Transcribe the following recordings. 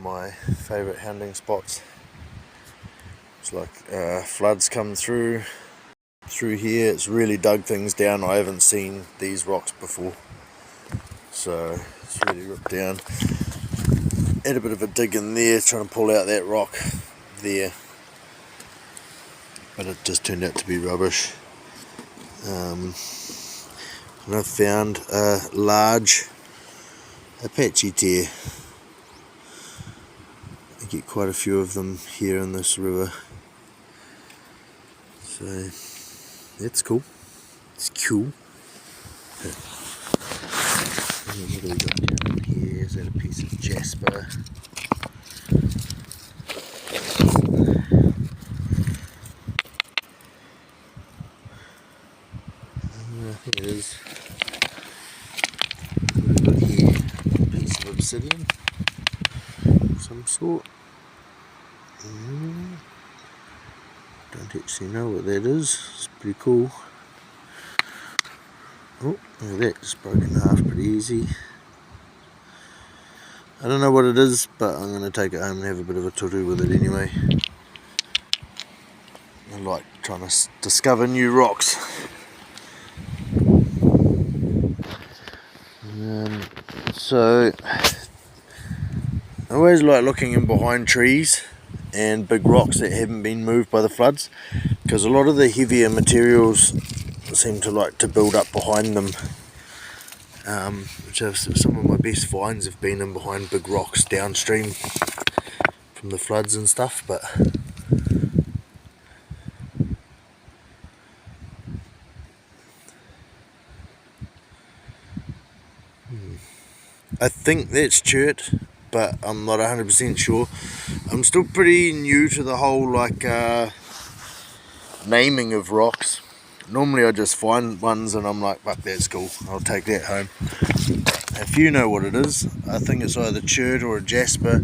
my favourite hounding spots. It's like floods come through here. It's really dug things down. I haven't seen these rocks before, so it's really ripped down. Had a bit of a dig in there trying to pull out that rock there, but it just turned out to be rubbish. And I found a large Apache tear. I get quite a few of them here in this river, so that's cool. It's cool. What do we got down here? Is that a piece of jasper? I think it is. What have we got here? A piece of obsidian of some sort. Don't actually know what that is. It's pretty cool. Oh, look at that, just broke in half pretty easy. I don't know what it is, but I'm going to take it home and have a bit of a to-do with it anyway. I like trying to discover new rocks. So, I always like looking in behind trees and big rocks that haven't been moved by the floods, because a lot of the heavier materials seem to like to build up behind them, which are some of my best finds have been in behind big rocks downstream from the floods and stuff. But I think that's chert, but I'm not 100% sure. I'm still pretty new to the whole naming of rocks. Normally I just find ones and I'm like, fuck, that's cool, I'll take that home. If you know what it is, I think it's either chert or a jasper,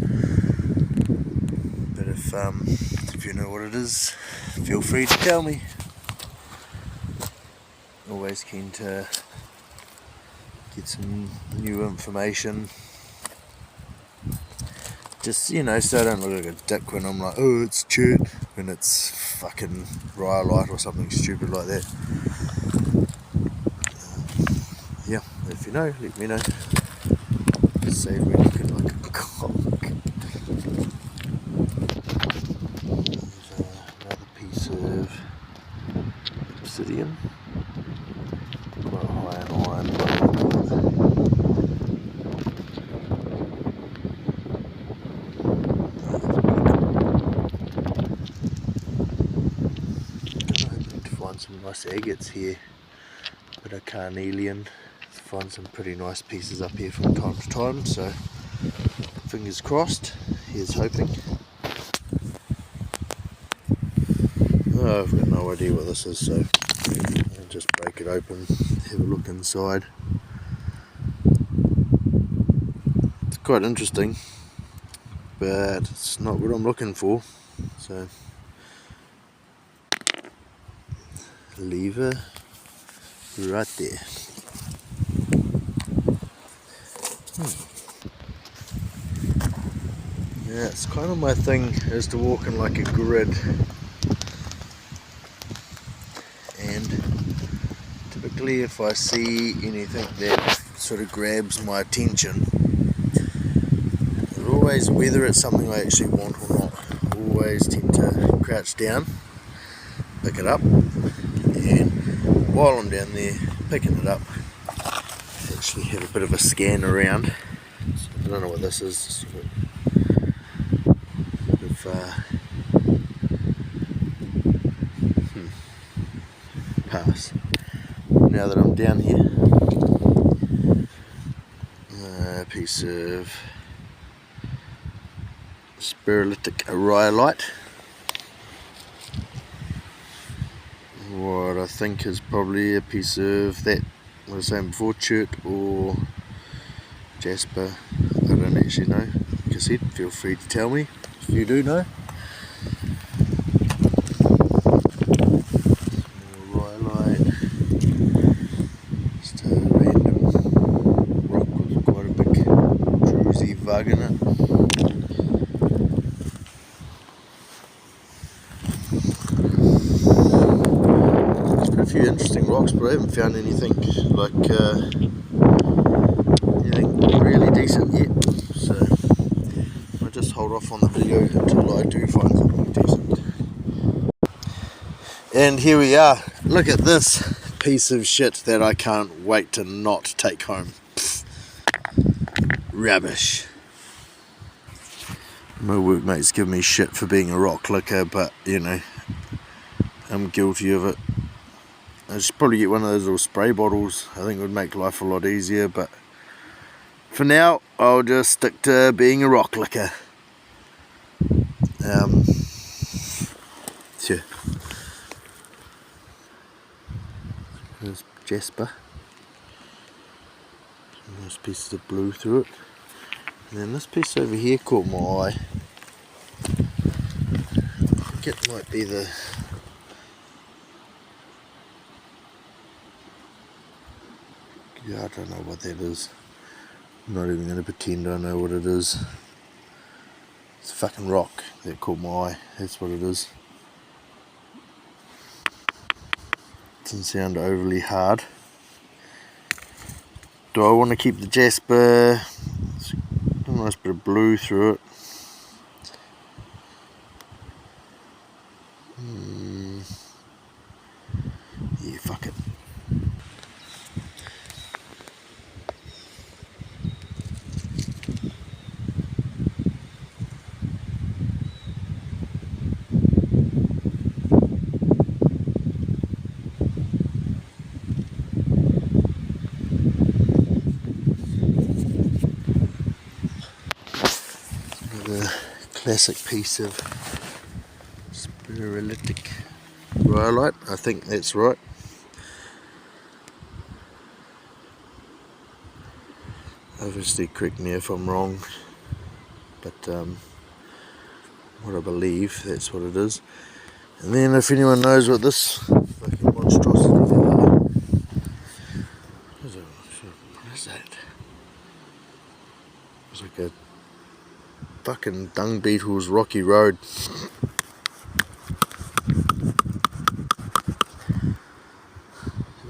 but if you know what it is, feel free to tell me. Always keen to get some new information, just, you know, so I don't look like a dick when I'm like, oh, it's chert, when it's fucking rhyolite or something stupid like that. Yeah, if you know, let me know. Save me looking like a cock. There's another piece of obsidian, quite high in iron. Some nice agates here, bit of carnelian. Find some pretty nice pieces up here from time to time, so fingers crossed, here's hoping. Oh, I've got no idea what this is, so I'll just break it open, have a look inside. It's quite interesting, but it's not what I'm looking for, so lever right there. Yeah, it's kind of my thing is to walk in like a grid, and typically if I see anything that sort of grabs my attention, always, whether it's something I actually want or not, always tend to crouch down, pick it up, and while I'm down there picking it up, actually have a bit of a scan around. So I don't know what this is, just a bit of pass. Now that I'm down here, a piece of spiralitic rhyolite. What I think is probably a piece of that, what I was saying before, chert or jasper. I don't actually know. Like I said, feel free to tell me if you do know. More rhyolite. Just a random rock with quite a big druzy vug in it. but I haven't found anything like anything really decent yet. So I'll just hold off on the video until I do find something decent. And here we are. Look at this piece of shit that I can't wait to not take home. Pfft. Rubbish. My workmates give me shit for being a rock licker, but you know, I'm guilty of it. I should probably get one of those little spray bottles. I think it would make life a lot easier, but for now I'll just stick to being a rock licker. Yeah. There's Jasper. Some nice pieces of blue through it. And then this piece over here caught my eye. I think it might be the... yeah, I don't know what that is. I'm not even going to pretend I know what it is. It's a fucking rock that caught my eye. That's what it is. Doesn't sound overly hard. Do I want to keep the Jasper? It's a nice bit of blue through it. Yeah, fuck it. Another classic piece of spiralitic rhyolite. I think that's right. Obviously correct me if I'm wrong, but what I believe, that's what it is. And then if anyone knows what this fucking monstrosity what is that? It's like a fucking dung beetle's rocky road.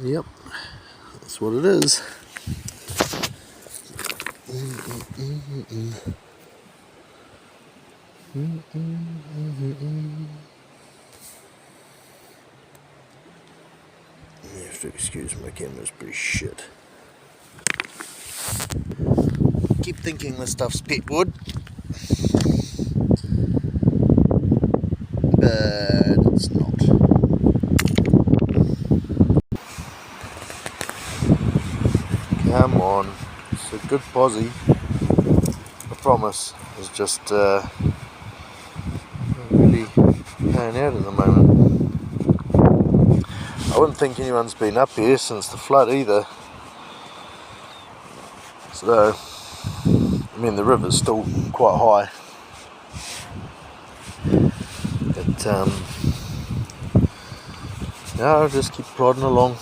Yep, that's what it is. You have to excuse my camera's pretty shit. Keep thinking this stuff's pet wood, but it's not. Come on, it's a good posse. I promise. It's just not really paying out at the moment. I wouldn't think anyone's been up here since the flood either. So, I mean, the river's still quite high. But no, I'll just keep plodding along.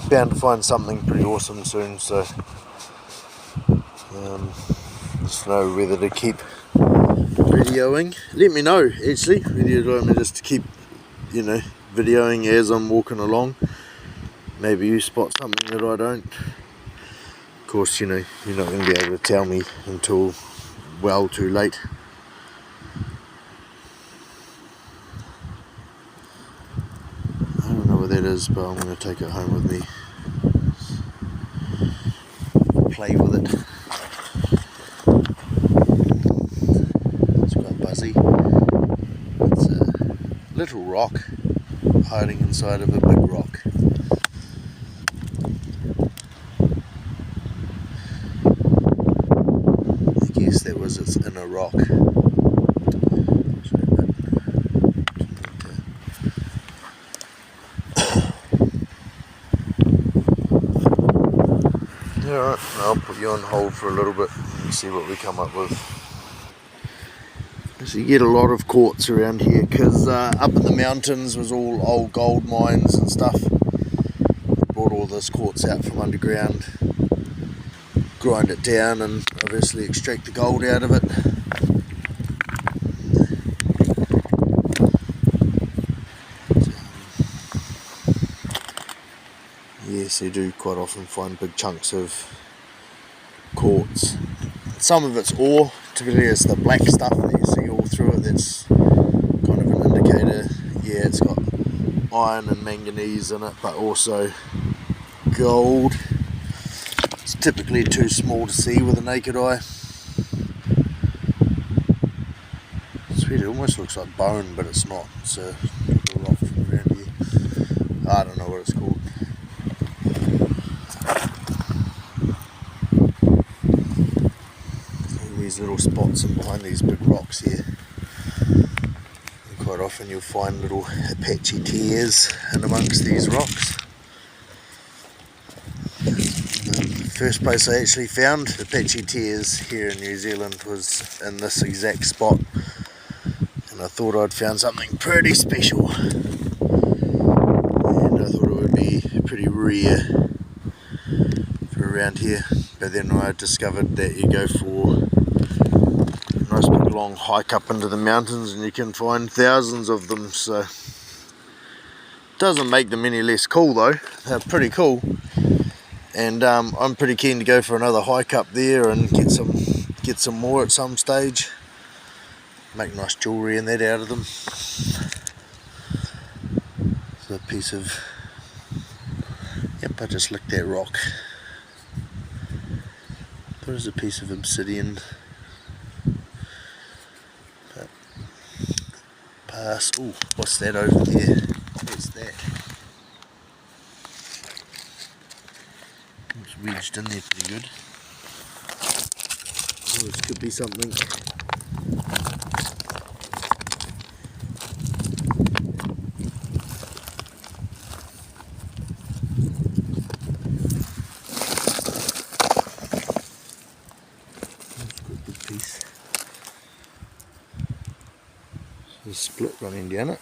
Bound to find something pretty awesome soon, so just know whether to keep videoing. Let me know actually whether you'd like me just to keep, you know, videoing as I'm walking along. Maybe you spot something that I don't. Of course, you know, you're not going to be able to tell me until well too late. I don't know what that is, but I'm going to take it home with me. Play with it. It's quite buzzy. It's a little rock hiding inside of a big rock. I guess that was its inner rock. Alright, I'll put you on hold for a little bit and see what we come up with. So you get a lot of quartz around here because up in the mountains was all old gold mines and stuff. I brought all this quartz out from underground, grind it down and obviously extract the gold out of it. so you do quite often find big chunks of quartz. Some of it's ore, typically it's the black stuff that you see all through it that's kind of an indicator. Yeah, it's got iron and manganese in it, but also gold. It's typically too small to see with the naked eye. Sweet, it almost looks like bone, but it's not. It's a rock from around here. I don't know what it's called. These little spots in behind these big rocks here. And quite often you'll find little Apache tears in amongst these rocks. The first place I actually found Apache tears here in New Zealand was in this exact spot, and I thought I'd found something pretty special, and I thought it would be pretty rare for around here. But then I discovered that you go for a nice big long hike up into the mountains and you can find thousands of them, so it doesn't make them any less cool though. They're pretty cool, and I'm pretty keen to go for another hike up there and get some more at some stage. Make nice jewellery and that out of them. It's a piece of, yep, I just licked that rock. There's a piece of obsidian. But pass. Oh, what's that over there? What's that? It's wedged in there pretty good. Oh, this could be something. Piece. There's a split running down it.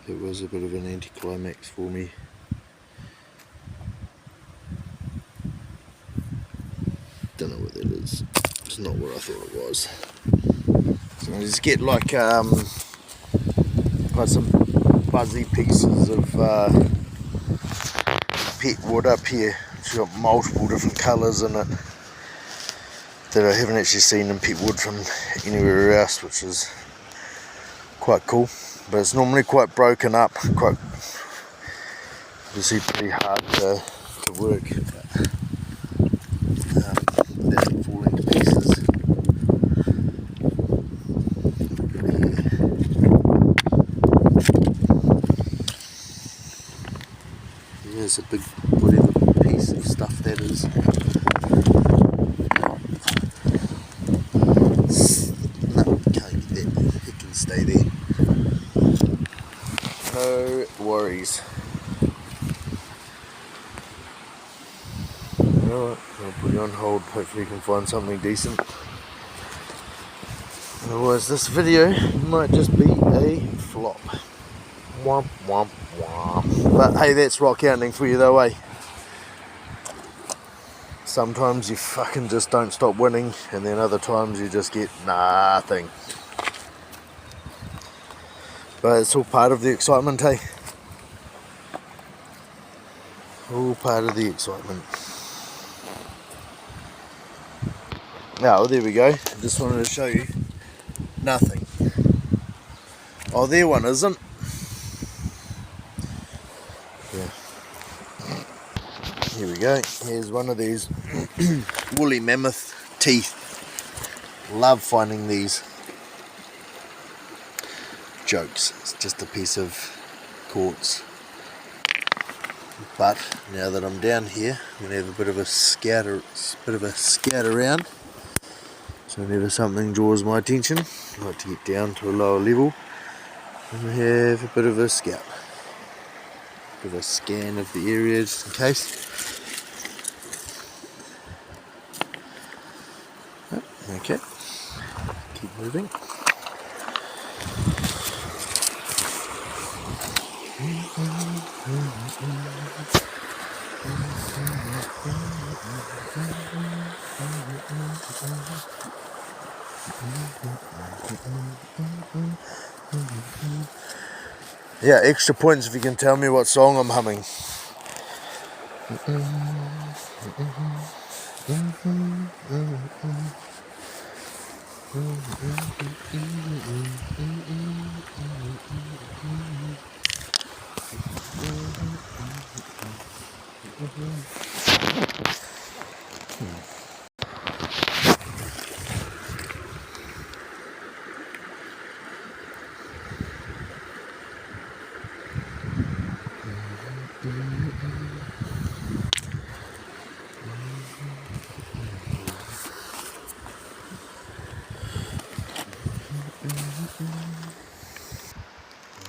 It was a bit of an anticlimax for me. Don't know what that is. It's not what I thought it was. So I just get like some fuzzy pieces of pet wood up here. It's got multiple different colours in it that I haven't actually seen in pet wood from anywhere else, which is quite cool. But it's normally quite broken up, quite obviously pretty hard to work. But that will fall into pieces. There's a big whatever piece of stuff that is. No, can't get that. It can stay there. No worries. Alright, I'll put you on hold. Hopefully you can find something decent. Otherwise this video might just be a flop. Womp womp womp. But hey, that's rock hounding for you though, eh? Sometimes you fucking just don't stop winning, and then other times you just get nothing. But it's all part of the excitement, hey? All part of the excitement. Oh, there we go. I just wanted to show you. Nothing. Oh, there one isn't. Yeah. Here we go. Here's one of these woolly mammoth teeth. Love finding these. Jokes. It's just a piece of quartz. But now that I'm down here, I'm gonna have a bit of a scout around. So whenever something draws my attention, I like to get down to a lower level and have a bit of a scout. Bit of a scan of the area just in case. Oh, okay, keep moving. Yeah, extra points if you can tell me what song I'm humming.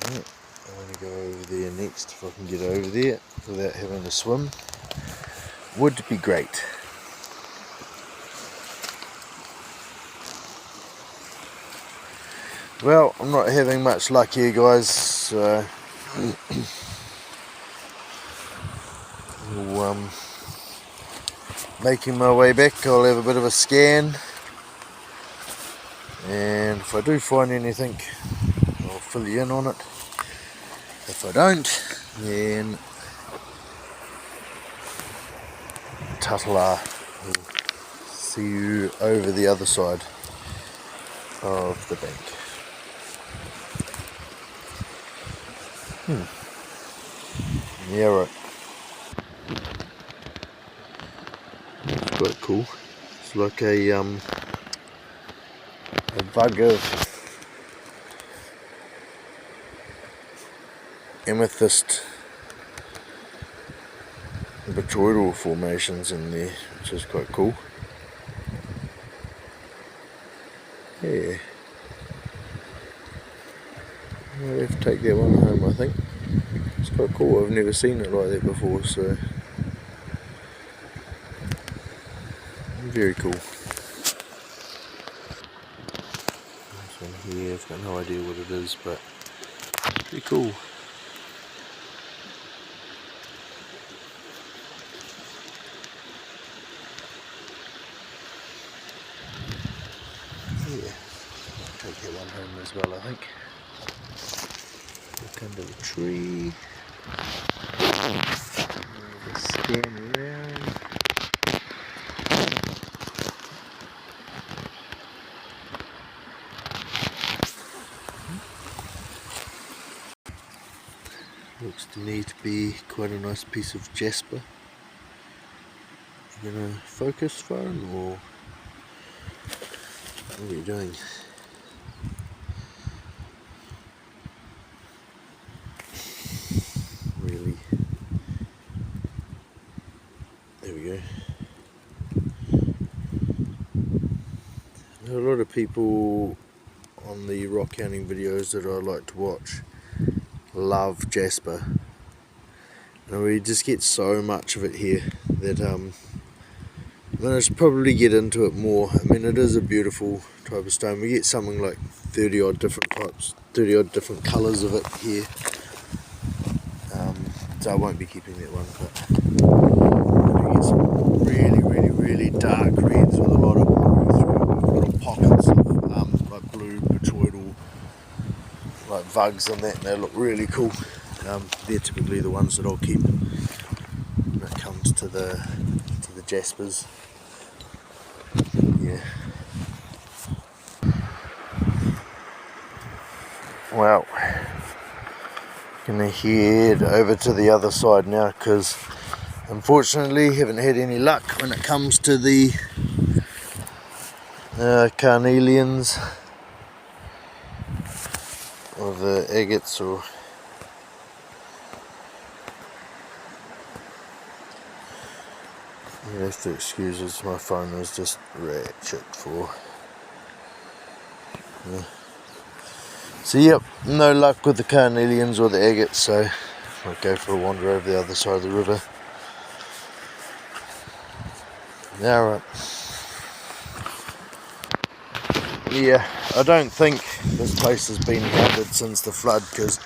Right, I want to go over there next if I can get over there without having to swim. Would be great. Well, I'm not having much luck here, guys, so making my way back. I'll have a bit of a scan, and if I do find anything, I'll fill you in on it. If I don't, then ta-ta-la. We'll see you over the other side of the bank. Yeah, right. It's quite cool. It's like a bug of amethyst botryoidal formations in there, which is quite cool. Yeah. I'll have to take that one home, I think. It's quite cool. I've never seen it like that before, so very cool. This one here, I've got no idea what it is, but pretty cool. Yeah, I'll take that one home as well, I think. Look under the tree. Scan around. Looks to me to be quite a nice piece of jasper. You gonna focus, phone, or what are you doing? Really? There we go. There are a lot of people on the rock hounding videos that I like to watch love jasper, and we just get so much of it here that I should probably get into it more. I mean, it is a beautiful type of stone. We get something like 30 odd different types, 30 odd different colours of it here. So I won't be keeping that one, but we get some really dark reds with a lot of little pockets of like blue botryoidal like vugs and that, and they look really cool. They're typically the ones that I'll keep when it comes to the jaspers. Yeah. Well, gonna head over to the other side now, because unfortunately haven't had any luck when it comes to the carnelians or the agates, or you have to excuse us, my phone is just ratchet for. Yeah. So yep, no luck with the carnelians or the agates, so I'll go for a wander over the other side of the river. Alright. Yeah, I don't think this place has been hounded since the flood, because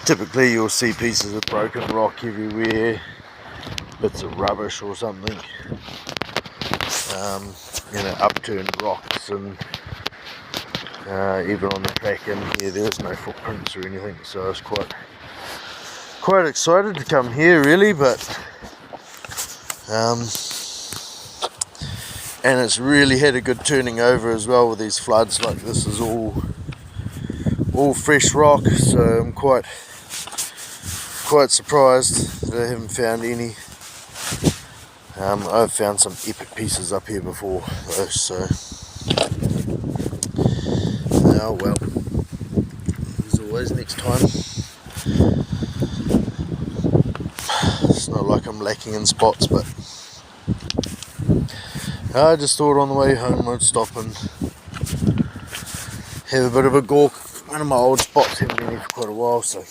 typically you'll see pieces of broken rock everywhere, bits of rubbish or something, upturned rocks and Even on the track in here there was no footprints or anything, so I was quite excited to come here really, but and it's really had a good turning over as well with these floods. Like, this is all fresh rock, so I'm quite surprised that I haven't found any. I've found some epic pieces up here before though, so oh well, as always, next time. It's not like I'm lacking in spots, but I just thought on the way home I'd stop and have a bit of a gawk. One of my old spots, haven't been here for quite a while, so